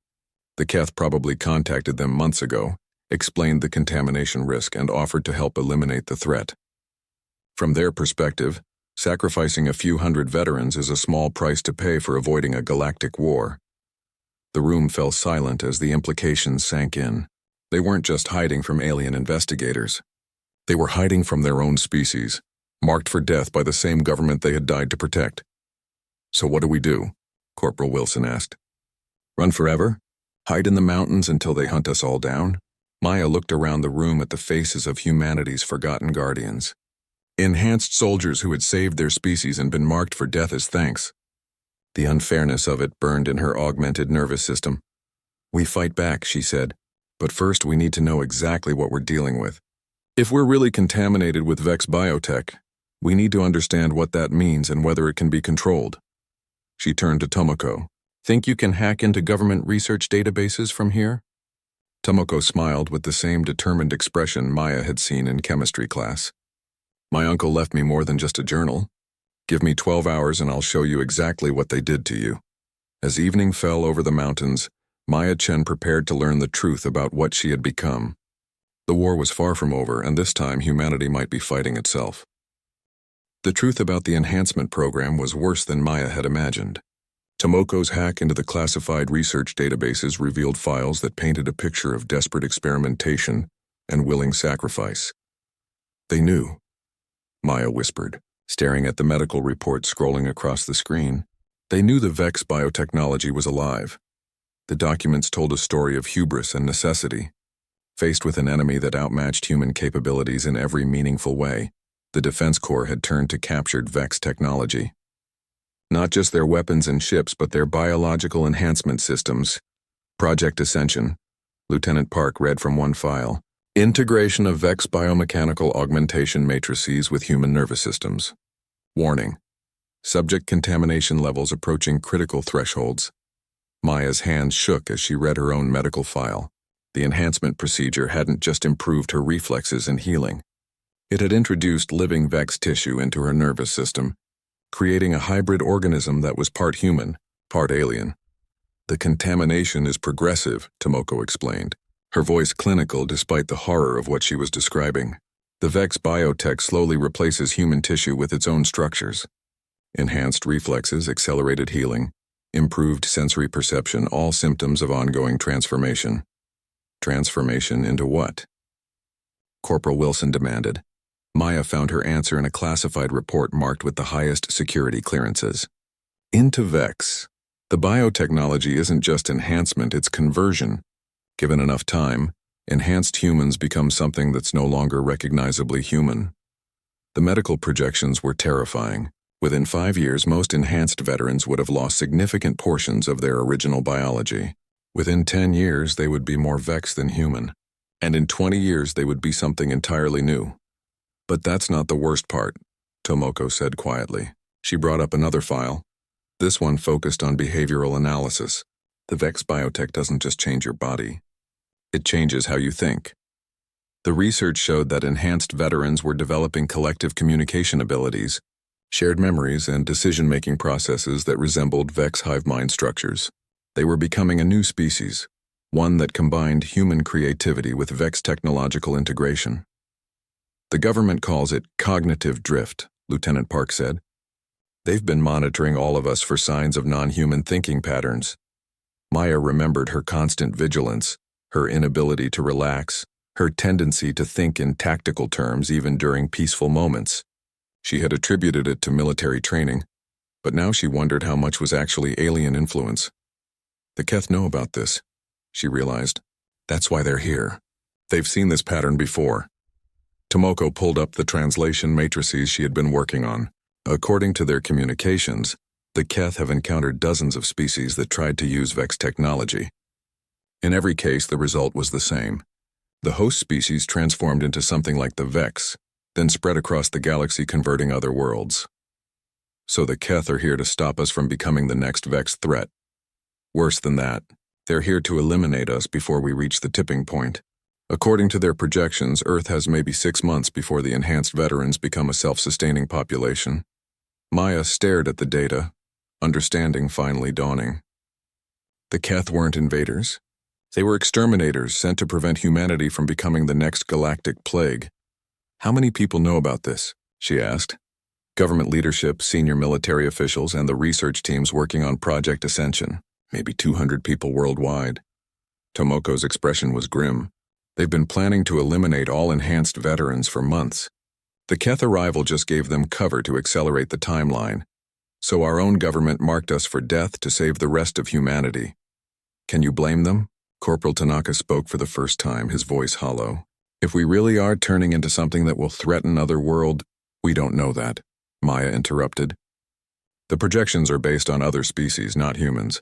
The Keth probably contacted them months ago, explained the contamination risk, and offered to help eliminate the threat. From their perspective, sacrificing a few hundred veterans is a small price to pay for avoiding a galactic war. The room fell silent as the implications sank in. They weren't just hiding from alien investigators. They were hiding from their own species, marked for death by the same government they had died to protect. So what do we do? Corporal Wilson asked. Run forever? Hide in the mountains until they hunt us all down? Maya looked around the room at the faces of humanity's forgotten guardians. Enhanced soldiers who had saved their species and been marked for death as thanks. The unfairness of it burned in her augmented nervous system. We fight back, she said, but first we need to know exactly what we're dealing with. If we're really contaminated with Vex biotech, we need to understand what that means and whether it can be controlled. She turned to Tomoko. Think you can hack into government research databases from here? Tomoko smiled with the same determined expression Maya had seen in chemistry class. My uncle left me more than just a journal. Give me 12 hours and I'll show you exactly what they did to you. As evening fell over the mountains, Maya Chen prepared to learn the truth about what she had become. The war was far from over, and this time humanity might be fighting itself. The truth about the enhancement program was worse than Maya had imagined. Tomoko's hack into the classified research databases revealed files that painted a picture of desperate experimentation and willing sacrifice. They knew, Maya whispered, staring at the medical report scrolling across the screen. They knew the Vex biotechnology was alive. The documents told a story of hubris and necessity. Faced with an enemy that outmatched human capabilities in every meaningful way, the Defense Corps had turned to captured Vex technology. Not just their weapons and ships, but their biological enhancement systems. Project Ascension, Lieutenant Park read from one file. Integration of Vex biomechanical augmentation matrices with human nervous systems. Warning. Subject contamination levels approaching critical thresholds. Maya's hands shook as she read her own medical file. The enhancement procedure hadn't just improved her reflexes and healing. It had introduced living Vex tissue into her nervous system, creating a hybrid organism that was part human, part alien. The contamination is progressive, Tomoko explained, her voice clinical despite the horror of what she was describing. The Vex biotech slowly replaces human tissue with its own structures. Enhanced reflexes, accelerated healing, improved sensory perception, all symptoms of ongoing transformation. Transformation into what? Corporal Wilson demanded. Maya found her answer in a classified report marked with the highest security clearances. Into Vex. The biotechnology isn't just enhancement, it's conversion. Given enough time, enhanced humans become something that's no longer recognizably human. The medical projections were terrifying. Within 5 years, most enhanced veterans would have lost significant portions of their original biology. Within 10 years, they would be more Vex than human. And in 20 years, they would be something entirely new. But that's not the worst part, Tomoko said quietly. She brought up another file. This one focused on behavioral analysis. The Vex biotech doesn't just change your body. It changes how you think. The research showed that enhanced veterans were developing collective communication abilities, shared memories, and decision-making processes that resembled Vex hive mind structures. They were becoming a new species, one that combined human creativity with Vex technological integration. The government calls it cognitive drift, Lieutenant Park said. They've been monitoring all of us for signs of non-human thinking patterns. Maya remembered her constant vigilance, her inability to relax, her tendency to think in tactical terms even during peaceful moments. She had attributed it to military training, but now she wondered how much was actually alien influence. The Keth know about this, she realized. That's why they're here. They've seen this pattern before. Tomoko pulled up the translation matrices she had been working on. According to their communications, the Keth have encountered dozens of species that tried to use Vex technology. In every case, the result was the same. The host species transformed into something like the Vex, then spread across the galaxy, converting other worlds. So the Keth are here to stop us from becoming the next Vex threat. Worse than that, they're here to eliminate us before we reach the tipping point. According to their projections, Earth has maybe 6 months before the enhanced veterans become a self-sustaining population. Maya stared at the data, understanding finally dawning. The Keth weren't invaders. They were exterminators sent to prevent humanity from becoming the next galactic plague. How many people know about this? She asked. Government leadership, senior military officials, and the research teams working on Project Ascension. Maybe 200 people worldwide. Tomoko's expression was grim. They've been planning to eliminate all enhanced veterans for months. The Keth arrival just gave them cover to accelerate the timeline. So our own government marked us for death to save the rest of humanity. Can you blame them? Corporal Tanaka spoke for the first time, his voice hollow. If we really are turning into something that will threaten other world, we don't know that, Maya interrupted. The projections are based on other species, not humans.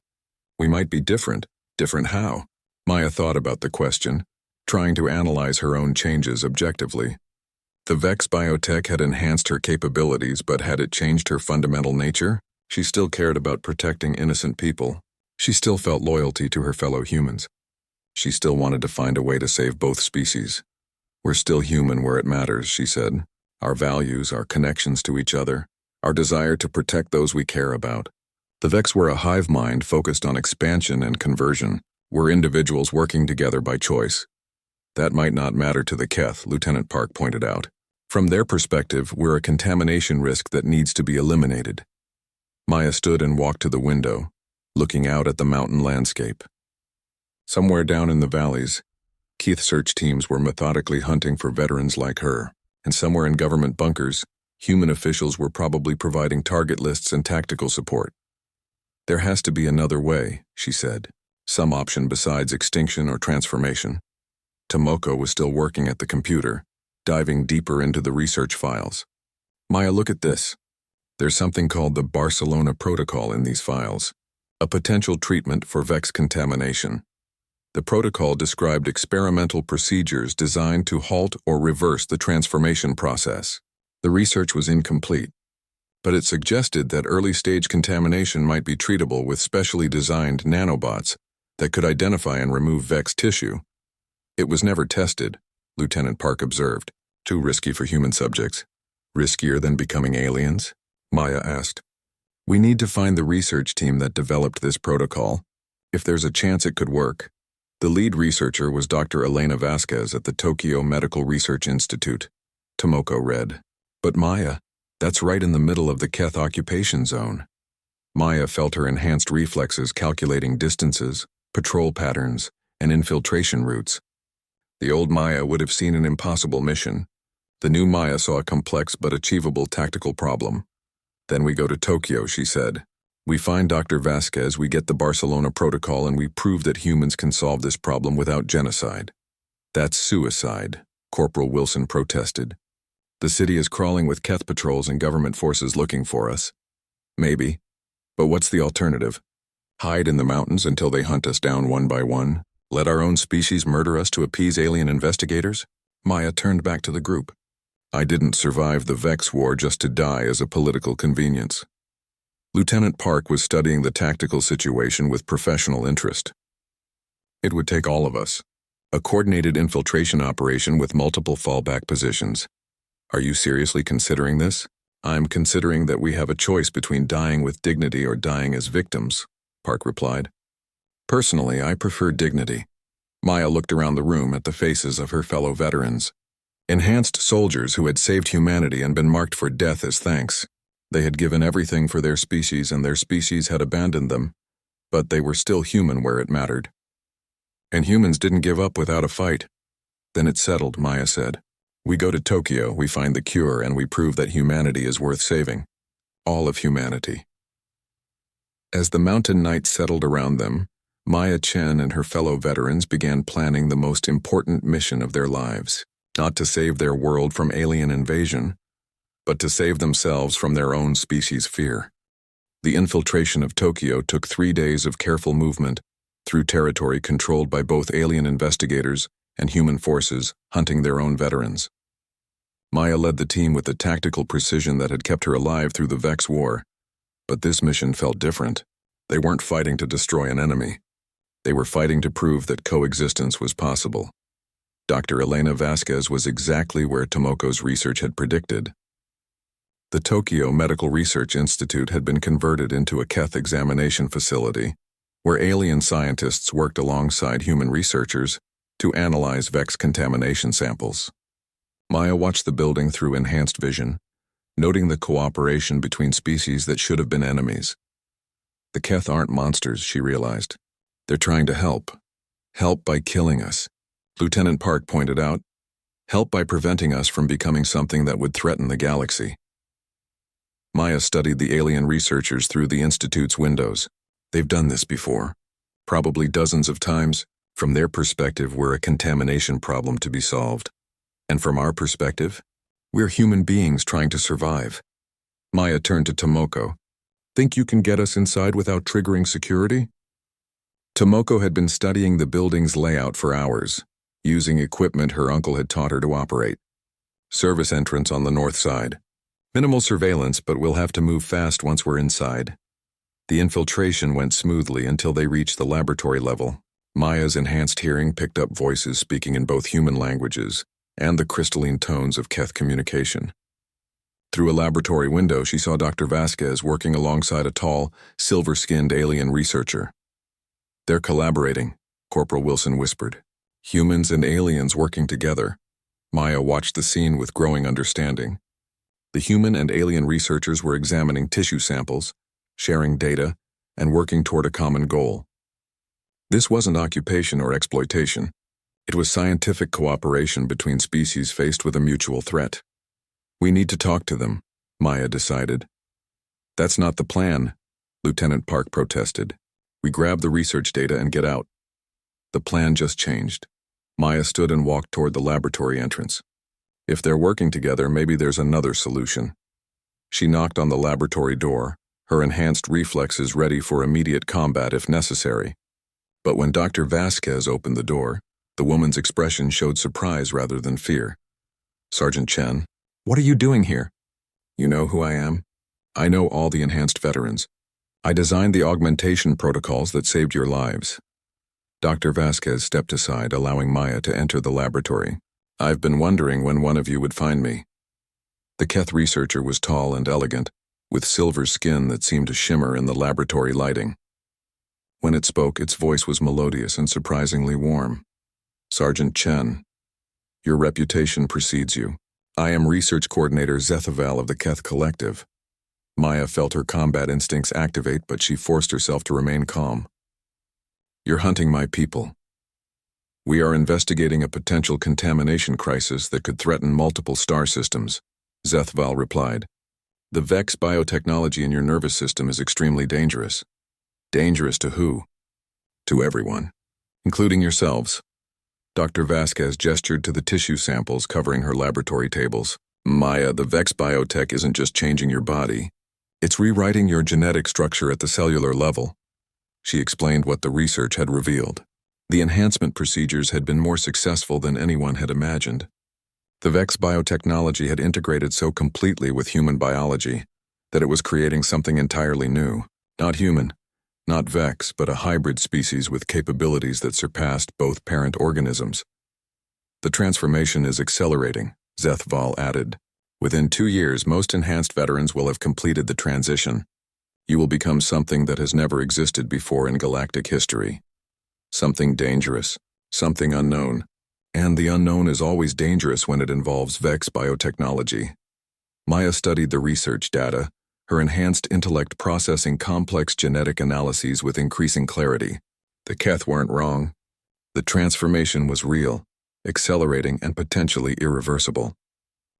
We might be different. Different how? Maya thought about the question, trying to analyze her own changes objectively. The Vex biotech had enhanced her capabilities, but had it changed her fundamental nature? She still cared about protecting innocent people. She still felt loyalty to her fellow humans. She still wanted to find a way to save both species. We're still human where it matters, she said. Our values, our connections to each other, our desire to protect those we care about. The Vex were a hive mind focused on expansion and conversion. We're individuals working together by choice. That might not matter to the Keth, Lieutenant Park pointed out. From their perspective, we're a contamination risk that needs to be eliminated. Maya stood and walked to the window, looking out at the mountain landscape. Somewhere down in the valleys, Keith search teams were methodically hunting for veterans like her, and somewhere in government bunkers, human officials were probably providing target lists and tactical support. There has to be another way, she said, some option besides extinction or transformation. Tomoko was still working at the computer, diving deeper into the research files. Maya, look at this. There's something called the Barcelona Protocol in these files, a potential treatment for Vex contamination. The protocol described experimental procedures designed to halt or reverse the transformation process. The research was incomplete, but it suggested that early-stage contamination might be treatable with specially designed nanobots that could identify and remove Vex tissue. It was never tested, Lieutenant Park observed. Too risky for human subjects. Riskier than becoming aliens? Maya asked. We need to find the research team that developed this protocol. If there's a chance it could work. The lead researcher was Dr. Elena Vasquez at the Tokyo Medical Research Institute. Tomoko read. But Maya, that's right in the middle of the Keth occupation zone. Maya felt her enhanced reflexes calculating distances, patrol patterns, and infiltration routes. The old Maya would have seen an impossible mission. The new Maya saw a complex but achievable tactical problem. Then we go to Tokyo, she said. We find Dr. Vasquez, we get the Barcelona Protocol, and we prove that humans can solve this problem without genocide. That's suicide, Corporal Wilson protested. The city is crawling with Keth patrols and government forces looking for us. Maybe. But what's the alternative? Hide in the mountains until they hunt us down one by one? Let our own species murder us to appease alien investigators? Maya turned back to the group. I didn't survive the Vex War just to die as a political convenience. Lieutenant Park was studying the tactical situation with professional interest. It would take all of us. A coordinated infiltration operation with multiple fallback positions. Are you seriously considering this? I'm considering that we have a choice between dying with dignity or dying as victims, Park replied. Personally, I prefer dignity. Maya looked around the room at the faces of her fellow veterans. Enhanced soldiers who had saved humanity and been marked for death as thanks. They had given everything for their species and their species had abandoned them, but they were still human where it mattered. And humans didn't give up without a fight. Then it's settled, Maya said. We go to Tokyo, we find the cure, and we prove that humanity is worth saving. All of humanity. As the mountain night settled around them, Maya Chen and her fellow veterans began planning the most important mission of their lives, not to save their world from alien invasion, but to save themselves from their own species' fear. The infiltration of Tokyo took 3 days of careful movement through territory controlled by both alien investigators and human forces hunting their own veterans. Maya led the team with the tactical precision that had kept her alive through the Vex War, but this mission felt different. They weren't fighting to destroy an enemy. They were fighting to prove that coexistence was possible. Dr. Elena Vasquez was exactly where Tomoko's research had predicted. The Tokyo Medical Research Institute had been converted into a Keth examination facility, where alien scientists worked alongside human researchers to analyze Vex contamination samples. Maya watched the building through enhanced vision, noting the cooperation between species that should have been enemies. The Keth aren't monsters, she realized. They're trying to help. Help by killing us. Lieutenant Park pointed out. Help by preventing us from becoming something that would threaten the galaxy. Maya studied the alien researchers through the Institute's windows. They've done this before. Probably dozens of times. From their perspective, we're a contamination problem to be solved. And from our perspective, we're human beings trying to survive. Maya turned to Tomoko. Think you can get us inside without triggering security? Tomoko had been studying the building's layout for hours, using equipment her uncle had taught her to operate. Service entrance on the north side. Minimal surveillance, but we'll have to move fast once we're inside. The infiltration went smoothly until they reached the laboratory level. Maya's enhanced hearing picked up voices speaking in both human languages and the crystalline tones of Keth communication. Through a laboratory window, she saw Dr. Vasquez working alongside a tall, silver-skinned alien researcher. They're collaborating, Corporal Wilson whispered. Humans and aliens working together. Maya watched the scene with growing understanding. The human and alien researchers were examining tissue samples, sharing data, and working toward a common goal. This wasn't occupation or exploitation. It was scientific cooperation between species faced with a mutual threat. We need to talk to them, Maya decided. That's not the plan, Lieutenant Park protested. We grab the research data and get out. The plan just changed. Maya stood and walked toward the laboratory entrance. If they're working together, maybe there's another solution. She knocked on the laboratory door, her enhanced reflexes ready for immediate combat if necessary. But when Dr. Vasquez opened the door, the woman's expression showed surprise rather than fear. Sergeant Chen, what are you doing here? You know who I am? I know all the enhanced veterans. I designed the augmentation protocols that saved your lives. Dr. Vasquez stepped aside, allowing Maya to enter the laboratory. I've been wondering when one of you would find me. The Keth researcher was tall and elegant, with silver skin that seemed to shimmer in the laboratory lighting. When it spoke, its voice was melodious and surprisingly warm. Sergeant Chen, your reputation precedes you. I am Research Coordinator Zethaval of the Keth Collective. Maya felt her combat instincts activate, but she forced herself to remain calm. You're hunting my people. We are investigating a potential contamination crisis that could threaten multiple star systems, Zethaval replied. The Vex biotechnology in your nervous system is extremely dangerous. Dangerous to who? To everyone, including yourselves. Dr. Vasquez gestured to the tissue samples covering her laboratory tables. Maya, the Vex biotech isn't just changing your body. It's rewriting your genetic structure at the cellular level. She explained what the research had revealed. The enhancement procedures had been more successful than anyone had imagined. The Vex biotechnology had integrated so completely with human biology that it was creating something entirely new. Not human, not Vex, but a hybrid species with capabilities that surpassed both parent organisms. The transformation is accelerating, Zethaval added. Within 2 years, most enhanced veterans will have completed the transition. You will become something that has never existed before in galactic history. Something dangerous, something unknown. And the unknown is always dangerous when it involves Vex biotechnology. Maya studied the research data, her enhanced intellect processing complex genetic analyses with increasing clarity. The Keth weren't wrong. The transformation was real, accelerating and potentially irreversible.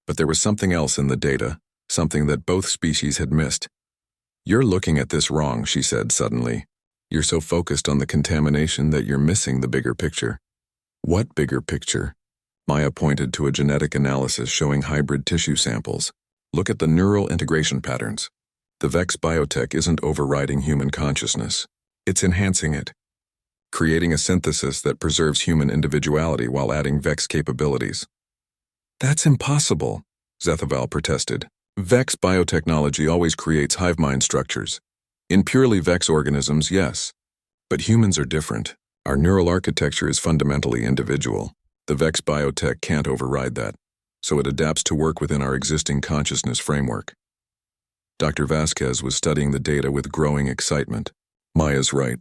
But there was something else in the data, something that both species had missed. "You're looking at this wrong," she said suddenly. "You're so focused on the contamination that you're missing the bigger picture." "What bigger picture?" Maya pointed to a genetic analysis showing hybrid tissue samples. "Look at the neural integration patterns. The Vex biotech isn't overriding human consciousness. It's enhancing it, creating a synthesis that preserves human individuality while adding Vex capabilities." "That's impossible," Zethaval protested. "Vex biotechnology always creates hive mind structures. In purely Vex organisms, yes. But humans are different. Our neural architecture is fundamentally individual. The Vex biotech can't override that, so it adapts to work within our existing consciousness framework." Dr. Vasquez was studying the data with growing excitement. Maya's right.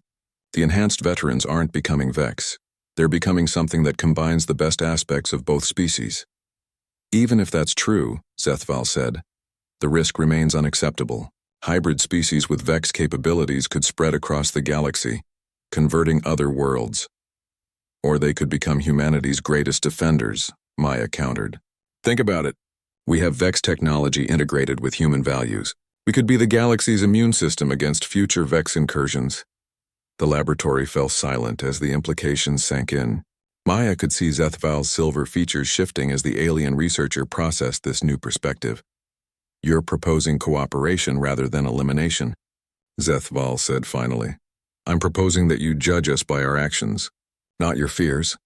The enhanced veterans aren't becoming Vex. They're becoming something that combines the best aspects of both species. "Even if that's true," Zethaval said, "the risk remains unacceptable. Hybrid species with Vex capabilities could spread across the galaxy, converting other worlds. Or they could become humanity's greatest defenders," Maya countered. "Think about it. We have Vex technology integrated with human values. We could be the galaxy's immune system against future Vex incursions." The laboratory fell silent as the implications sank in. Maya could see Zethaval's silver features shifting as the alien researcher processed this new perspective. "You're proposing cooperation rather than elimination," Zethaval said finally. "I'm proposing that you judge us by our actions, not your fears."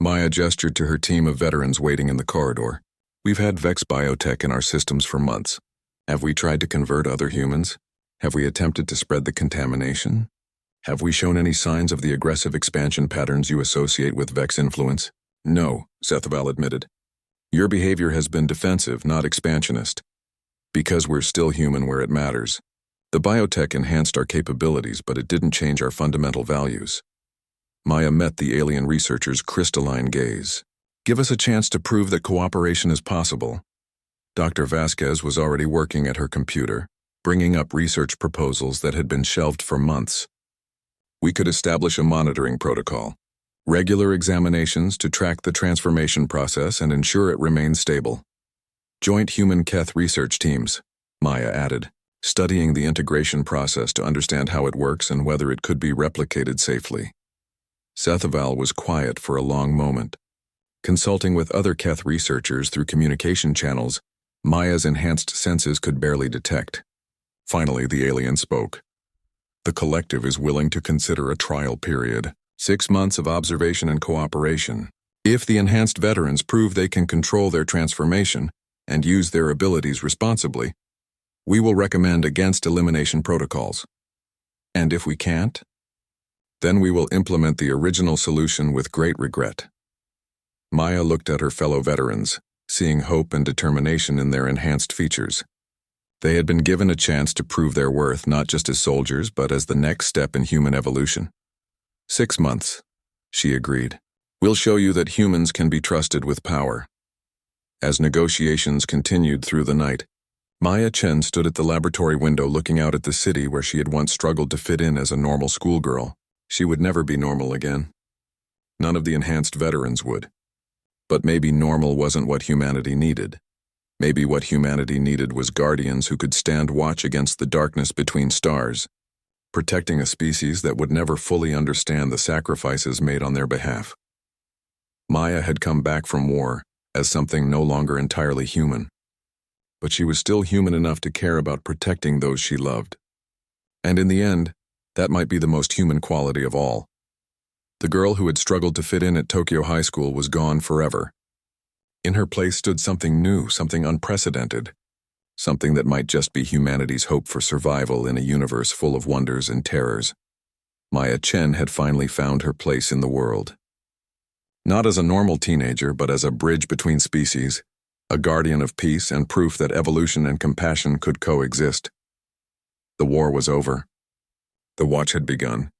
Maya gestured to her team of veterans waiting in the corridor. "We've had Vex biotech in our systems for months. Have we tried to convert other humans? Have we attempted to spread the contamination? Have we shown any signs of the aggressive expansion patterns you associate with Vex influence?" "No," Zethaval admitted. "Your behavior has been defensive, not expansionist. Because we're still human where it matters. The biotech enhanced our capabilities, but it didn't change our fundamental values." Maya met the alien researcher's crystalline gaze. "Give us a chance to prove that cooperation is possible." Dr. Vasquez was already working at her computer, bringing up research proposals that had been shelved for months. "We could establish a monitoring protocol. Regular examinations to track the transformation process and ensure it remains stable. Joint human-Keth research teams," Maya added, "studying the integration process to understand how it works and whether it could be replicated safely." Zethaval was quiet for a long moment. Consulting with other Keth researchers through communication channels, Maya's enhanced senses could barely detect. Finally, the alien spoke. "The collective is willing to consider a trial period, 6 months of observation and cooperation. If the enhanced veterans prove they can control their transformation and use their abilities responsibly, we will recommend against elimination protocols. And if we can't, then we will implement the original solution with great regret." Maya looked at her fellow veterans, seeing hope and determination in their enhanced features. They had been given a chance to prove their worth not just as soldiers but as the next step in human evolution. 6 months, she agreed. "We'll show you that humans can be trusted with power." As negotiations continued through the night, Maya Chen stood at the laboratory window looking out at the city where she had once struggled to fit in as a normal schoolgirl. She would never be normal again. None of the enhanced veterans would. But maybe normal wasn't what humanity needed. Maybe what humanity needed was guardians who could stand watch against the darkness between stars, protecting a species that would never fully understand the sacrifices made on their behalf. Maya had come back from war as something no longer entirely human. But she was still human enough to care about protecting those she loved. And in the end, that might be the most human quality of all. The girl who had struggled to fit in at Tokyo High School was gone forever. In her place stood something new, something unprecedented, something that might just be humanity's hope for survival in a universe full of wonders and terrors. Maya Chen had finally found her place in the world. Not as a normal teenager, but as a bridge between species, a guardian of peace and proof that evolution and compassion could coexist. The war was over. The watch had begun.